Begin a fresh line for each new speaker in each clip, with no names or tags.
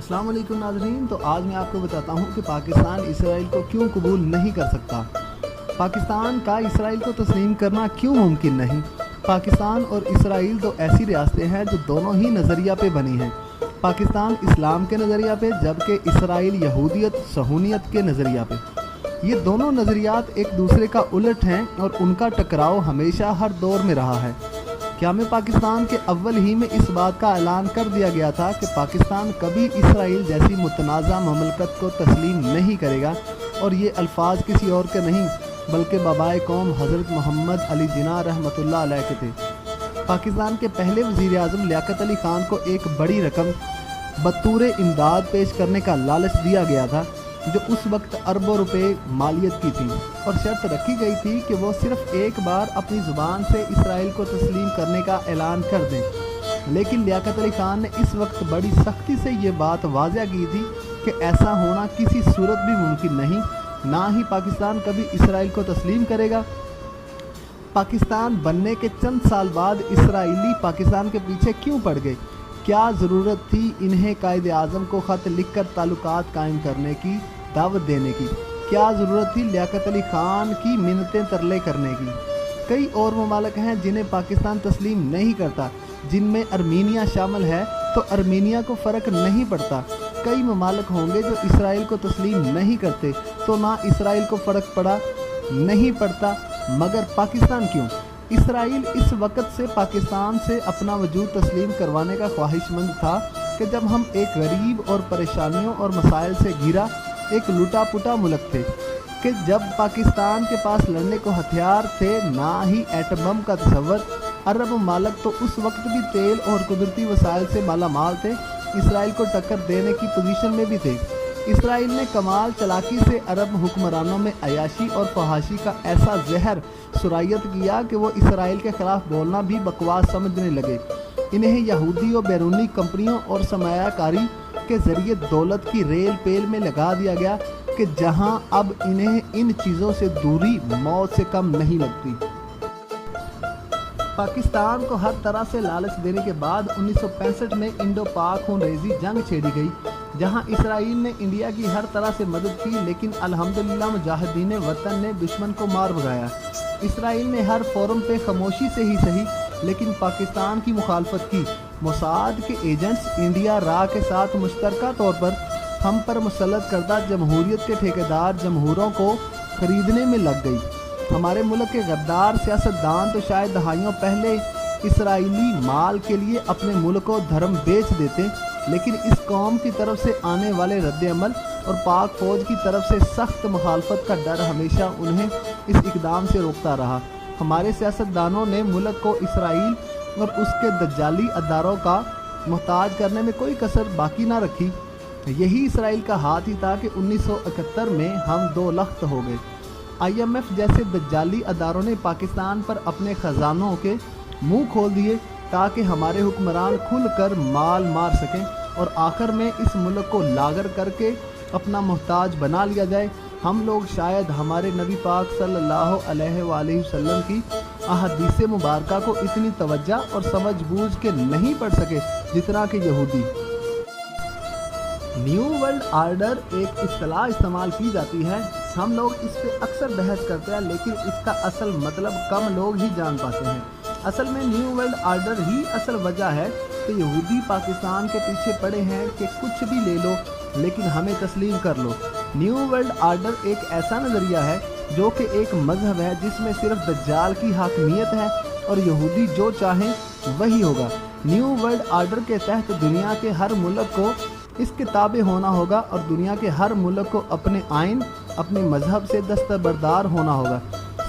अस्सलाम वालेकुम नाज़रीन। तो आज मैं आपको बताता हूँ कि पाकिस्तान इसराइल को क्यों कबूल नहीं कर सकता। पाकिस्तान का इसराइल को तस्लीम करना क्यों मुमकिन नहीं। पाकिस्तान और इसराइल दो ऐसी रियासतें हैं जो दोनों ही नज़रिया पे बनी हैं। पाकिस्तान इस्लाम के नज़रिया पे, जबकि इसराइल यहूदियत सहूनियत के नज़रिया पे। ये दोनों नज़रियात एक दूसरे का उलट हैं और उनका टकराव हमेशा हर दौर में रहा है। क्या में पाकिस्तान के अव्वल ही में इस बात का ऐलान कर दिया गया था कि पाकिस्तान कभी इसराइल जैसी मुतनाज़ा ममलकत को तस्लीम नहीं करेगा, और ये अल्फाज किसी और के नहीं बल्कि बाबाए कौम हज़रत मोहम्मद अली जिन्ना रहमतुल्लाह अलैह के थे। पाकिस्तान के पहले वज़ीर आज़म लियाकत अली ख़ान को एक बड़ी रकम बतौर इमदाद पेश करने का लालच दिया गया था, जो उस वक्त अरबों रुपए मालियत की थी, और शर्त रखी गई थी कि वो सिर्फ एक बार अपनी ज़ुबान से इसराइल को तस्लीम करने का ऐलान कर दें। लेकिन लियाकत अली ख़ान ने इस वक्त बड़ी सख्ती से ये बात वाज़ह की थी कि ऐसा होना किसी सूरत भी मुमकिन नहीं, ना ही पाकिस्तान कभी इसराइल को तस्लीम करेगा। पाकिस्तान बनने के चंद साल बाद इसराइली पाकिस्तान के पीछे क्यों पड़ गए? क्या ज़रूरत थी इन्हें कायदे आज़म को ख़त लिख कर ताल्लुकात कायम करने की, दावत देने की? क्या ज़रूरत थी लियाकत अली ख़ान की मिन्नतें तरले करने की? कई और ममालिक हैं जिन्हें पाकिस्तान तस्लीम नहीं करता, जिनमें अर्मीनिया शामिल है, तो अर्मीनिया को फ़र्क नहीं पड़ता। कई ममालिक होंगे जो इसराइल को तस्लीम नहीं करते, तो ना इसराइल को फ़र्क पड़ा नहीं पड़ता, मगर पाकिस्तान क्यों? इसराइल इस वक्त से पाकिस्तान से अपना वजूद तस्लीम करवाने का ख्वाहिशमंद था कि जब हम एक गरीब और परेशानियों और मसाइल से घिरा एक लुटा पुटा मुल्क थे, कि जब पाकिस्तान के पास लड़ने को हथियार थे, ना ही एटम बम का तस्वर। अरब ममालिक तो उस वक्त भी तेल और कुदरती वसाइल से माला माल थे, इसराइल को टक्कर देने की पोजीशन में भी थे। इसराइल ने कमाल चलाकी से अरब हुक्मरानों में अयाशी और फहाशी का ऐसा जहर सुरायत किया कि वो इसराइल के ख़िलाफ़ बोलना भी बकवास समझने लगे। इन्हें यहूदी और बैरूनी कंपनियों और सरमायाकारी के ज़रिए दौलत की रेल पेल में लगा दिया गया कि जहां अब इन्हें इन चीज़ों से दूरी मौत से कम नहीं लगती। पाकिस्तान को हर तरह से लालच देने के बाद 1965 में इंडो पाक खूनरेज़ी जंग छेड़ी गई, जहां इसराइल ने इंडिया की हर तरह से मदद की, लेकिन अल्हम्दुलिल्लाह मुजाहिदीन वतन ने दुश्मन को मार भगाया। इसराइल ने हर फोरम पे खामोशी से ही सही लेकिन पाकिस्तान की मुखालफत की। मोसाद के एजेंट्स इंडिया रा के साथ मुश्तरका तौर पर हम पर मुसल्लत करदा जमहूरियत के ठेकेदार जमहूरों को खरीदने में लग गई। हमारे मुल्क के गद्दार सियासतदान तो शायद दहाइयों पहले इसराइली माल के लिए अपने मुल्क को धर्म बेच देते, लेकिन इस कौम की तरफ से आने वाले रद्द-ए-अमल और पाक फ़ौज की तरफ से सख्त मुखालफत का डर हमेशा उन्हें इस इक़दाम से रोकता रहा। हमारे सियासतदानों ने मुल्क को इसराइल और उसके दज्जाली अदारों का मोहताज करने में कोई कसर बाकी ना रखी। यही इसराइल का हाथ ही था कि 1971 में हम दो लख्त हो गए। IMF जैसे दज्जाली अदारों ने पाकिस्तान पर अपने ख़जानों के मुंह खोल दिए ताकि हमारे हुक्मरान खुल कर माल मार सकें, और आखिर में इस मुल्क को लागर करके अपना मोहताज बना लिया जाए। हम लोग शायद हमारे नबी पाक सल्लल्लाहु अलैहि वसल्लम की अहादीस मुबारका को इतनी तवज्जो और समझ बूझ के नहीं पढ़ सके जितना कि यहूदी। न्यू वर्ल्ड आर्डर एक इस्तिलाह इस्तेमाल की जाती है, हम लोग इस पे अक्सर बहस करते हैं, लेकिन इसका असल मतलब कम लोग ही जान पाते हैं। असल में न्यू वर्ल्ड आर्डर ही असल वजह है कि यहूदी पाकिस्तान के पीछे पड़े हैं कि कुछ भी ले लो लेकिन हमें तस्लीम कर लो। न्यू वर्ल्ड आर्डर एक ऐसा नज़रिया है जो कि एक मजहब है जिसमें सिर्फ दज्जाल की हाकमियत है और यहूदी जो चाहें वही होगा। न्यू वर्ल्ड आर्डर के तहत दुनिया के हर मुल्क को इसके ताबे होना होगा, और दुनिया के हर मुल्क को अपने आइन अपने मजहब से दस्तबरदार होना होगा।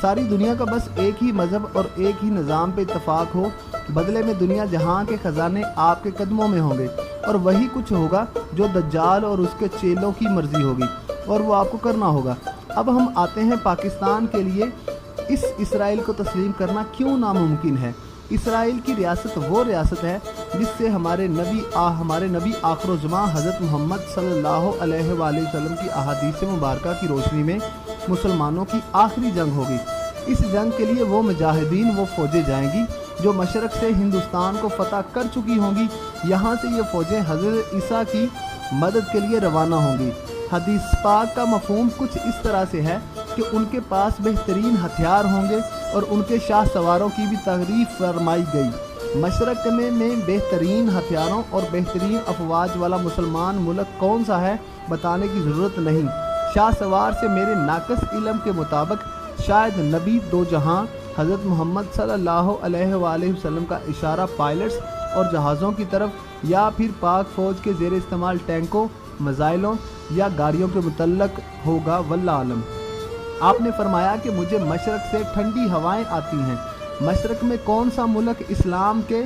सारी दुनिया का बस एक ही मज़हब और एक ही निज़ाम पे इत्तफाक हो, बदले में दुनिया जहां के ख़जाने आपके कदमों में होंगे, और वही कुछ होगा जो दज्जाल और उसके चेलों की मर्ज़ी होगी, और वो आपको करना होगा। अब हम आते हैं पाकिस्तान के लिए इस इसराइल को तस्लीम करना क्यों नामुमकिन है। इसराइल की रियासत वो रियासत है जिससे हमारे नबी आखिर-ओ-ज़मां हज़रत मोहम्मद सल्लल्लाहु अलैहि वसल्लम की अहादीस मुबारका की रोशनी में मुसलमानों की आखिरी जंग होगी। इस जंग के लिए वो मुजाहिदीन वो फ़ौजें जाएंगी जो मशरक़ से हिंदुस्तान को फ़तह कर चुकी होंगी। यहाँ से ये फ़ौजें हज़रत ईसा की मदद के लिए रवाना होंगी। हदीस पाक का मफ़हूम कुछ इस तरह से है कि उनके पास बेहतरीन हथियार होंगे और उनके शाह सवारों की भी तारीफ़ फरमाई गई। मशरक़ में बेहतरीन हथियारों और बेहतरीन अफवाज वाला मुसलमान मुल्क कौन सा है बताने की ज़रूरत नहीं। शाह सवार से मेरे नाक़िस इल्म के मुताबिक शायद नबी दो जहां हज़रत मोहम्मद सल्लल्लाहु अलैहि वसल्लम का इशारा पायलट्स और जहाज़ों की तरफ, या फिर पाक फ़ौज के ज़ेर इस्तेमाल टैंकों, मिसाइलों या गाड़ियों के मुतल्लक होगा, वल्लाह आलम। आपने फरमाया कि मुझे मशरक़ से ठंडी हवाएं आती हैं। मशरक़ में कौन सा मुल्क इस्लाम के,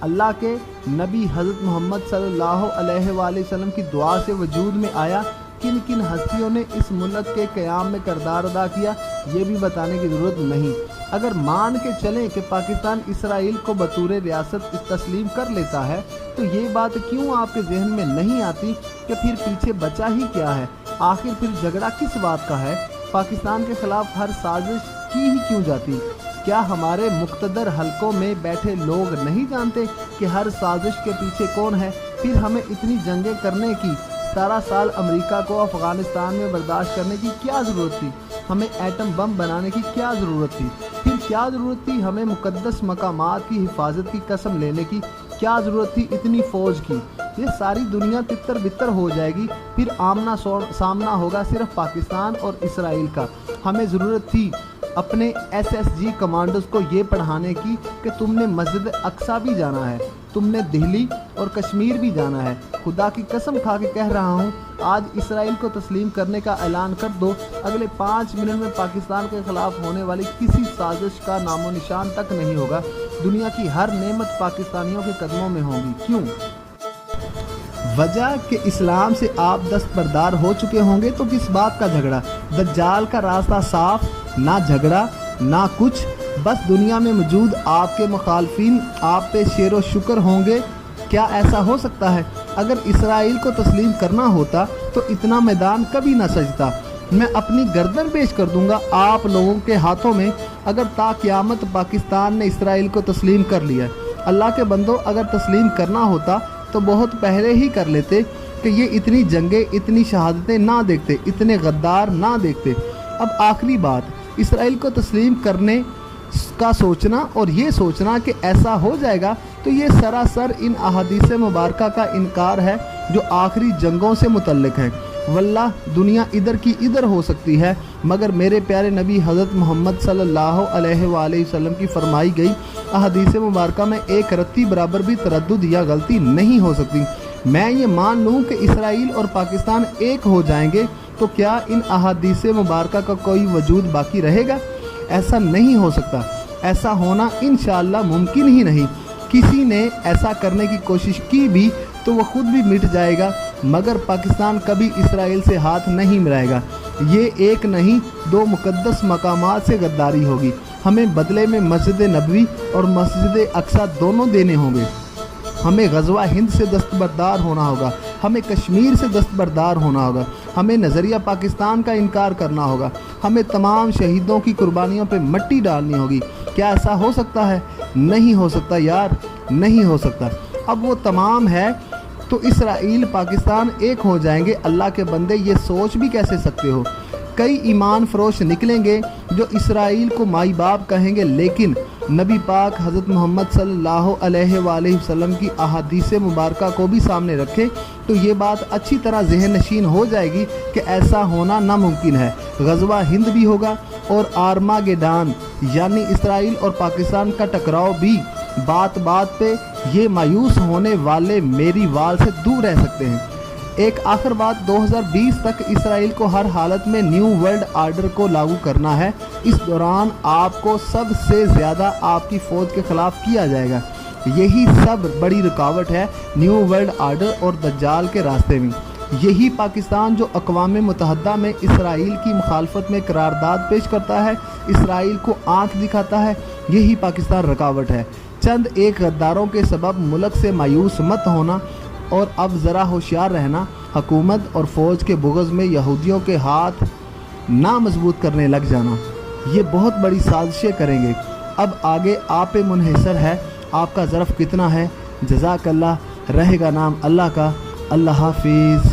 अल्लाह के नबी हज़रत मोहम्मद सल्लल्लाहु अलैहि वसल्लम की दुआ से वजूद में आया? किन किन हस्तियों ने इस मुल्क के क़याम में किरदार अदा किया, ये भी बताने की ज़रूरत नहीं। अगर मान के चलें कि पाकिस्तान इसराइल को बतौर रियासत तस्लीम कर लेता है, तो ये बात क्यों आपके जहन में नहीं आती कि फिर पीछे बचा ही क्या है? आखिर फिर झगड़ा किस बात का है? पाकिस्तान के ख़िलाफ़ हर साजिश की ही क्यों जाती? क्या हमारे मुक़्तदर हलकों में बैठे लोग नहीं जानते कि हर साजिश के पीछे कौन है? फिर हमें इतनी जंगें करने की, 17 साल अमेरिका को अफ़गानिस्तान में बर्दाश्त करने की क्या ज़रूरत थी? हमें एटम बम बनाने की क्या ज़रूरत थी? फिर क्या ज़रूरत थी हमें मुक़द्दस मकामात की हिफाजत की कसम लेने की? क्या ज़रूरत थी इतनी फ़ौज की? ये सारी दुनिया तितर बितर हो जाएगी, फिर आमना सामना होगा सिर्फ पाकिस्तान और इसराइल का। हमें ज़रूरत थी अपने SSG कमांडोज़ को ये पढ़ाने की कि तुमने मस्जिद अक्सा भी जाना है, तुमने दिल्ली और कश्मीर भी जाना है। खुदा की कसम खा के कह रहा हूँ, आज इसराइल को तस्लीम करने का ऐलान कर दो, अगले 5 मिनट में पाकिस्तान के ख़िलाफ़ होने वाली किसी साजिश का नामो निशान तक नहीं होगा। दुनिया की हर नेमत पाकिस्तानियों के कदमों में होगी। क्यों? वजह कि इस्लाम से आप दस्तबरदार हो चुके होंगे, तो किस बात का झगड़ा? दज्जाल का रास्ता साफ, ना झगड़ा ना कुछ। बस दुनिया में मौजूद आपके मुखालफिन आप पे शेर शुक्र होंगे। क्या ऐसा हो सकता है? अगर इसराइल को तस्लीम करना होता तो इतना मैदान कभी ना सजता। मैं अपनी गर्दन पेश कर दूंगा आप लोगों के हाथों में अगर ता क़यामत पाकिस्तान ने इसराइल को तस्लीम कर लिया। अल्लाह के बंदो, अगर तस्लीम करना होता तो बहुत पहले ही कर लेते कि ये इतनी जंगें, इतनी शहादतें ना देखते, इतने गद्दार ना देखते। अब आखिरी बात, इसराइल को तस्लीम करने का सोचना और ये सोचना कि ऐसा हो जाएगा, तो ये सरासर इन अहादीस मुबारका का इनकार है जो आखिरी जंगों से मुतल्लिक है। वल्लाह दुनिया इधर की इधर हो सकती है, मगर मेरे प्यारे नबी हज़रत मोहम्मद सल्लल्लाहु अलैहि वसल्लम की फरमाई गई अहादीस मुबारका में एक रत्ती बराबर भी तरद्दुद या गलती नहीं हो सकती। मैं ये मान लूँ कि इसराइल और पाकिस्तान एक हो जाएंगे, तो क्या इन अहादीस मुबारका का कोई वजूद बाकी रहेगा? ऐसा नहीं हो सकता। ऐसा होना इंशाअल्लाह मुमकिन ही नहीं। किसी ने ऐसा करने की कोशिश की भी तो वह खुद भी मिट जाएगा, मगर पाकिस्तान कभी इसराइल से हाथ नहीं मिलाएगा। ये एक नहीं 2 मुक़द्दस मकामात से गद्दारी होगी। हमें बदले में मस्जिद नबवी और मस्जिद अक्सा दोनों देने होंगे। हमें गज़वा हिंद से दस्तबरदार होना होगा, हमें कश्मीर से दस्तबरदार होना होगा, हमें नज़रिया पाकिस्तान का इनकार करना होगा, हमें तमाम शहीदों की कुर्बानियों पे मिट्टी डालनी होगी। क्या ऐसा हो सकता है? नहीं हो सकता यार, नहीं हो सकता। अब वो तमाम है तो इसराइल पाकिस्तान एक हो जाएंगे। अल्लाह के बंदे, ये सोच भी कैसे सकते हो? कई ईमान फरोश निकलेंगे जो इसराइल को माई बाप कहेंगे, लेकिन नबी पाक हज़रत मोहम्मद सल्लल्लाहु अलैहि वसल्लम की अहादीस मुबारका को भी सामने रखें तो ये बात अच्छी तरह ज़हन नशीन हो जाएगी कि ऐसा होना नामुमकिन है। गज़वा हिंद भी होगा और आर्मागेडान यानी इसराइल और पाकिस्तान का टकराव भी। बात बात पे ये मायूस होने वाले मेरी वाल से दूर रह सकते हैं। एक आखिर बात, 2020 तक इसराइल को हर हालत में न्यू वर्ल्ड आर्डर को लागू करना है। इस दौरान आपको सबसे ज़्यादा आपकी फ़ौज के ख़िलाफ़ किया जाएगा। यही सब बड़ी रुकावट है न्यू वर्ल्ड आर्डर और दज्जाल के रास्ते में। यही पाकिस्तान जो अक़वाम मुत्तहिदा में इसराइल की मुखालफत में करारदाद पेश करता है, इसराइल को आँख दिखाता है, यही पाकिस्तान रुकावट है। चंद एक गद्दारों के सबब मुल्क से मायूस मत होना और अब ज़रा होशियार रहना। हुकूमत और फ़ौज के बुग़्ज़ में यहूदियों के हाथ ना मजबूत करने लग जाना। ये बहुत बड़ी साजिशें करेंगे। اب آگے آپ پہ منحصر ہے آپ کا ظرف کتنا ہے۔ جزاک اللہ، رہے گا نام اللہ کا۔ اللہ حافظ۔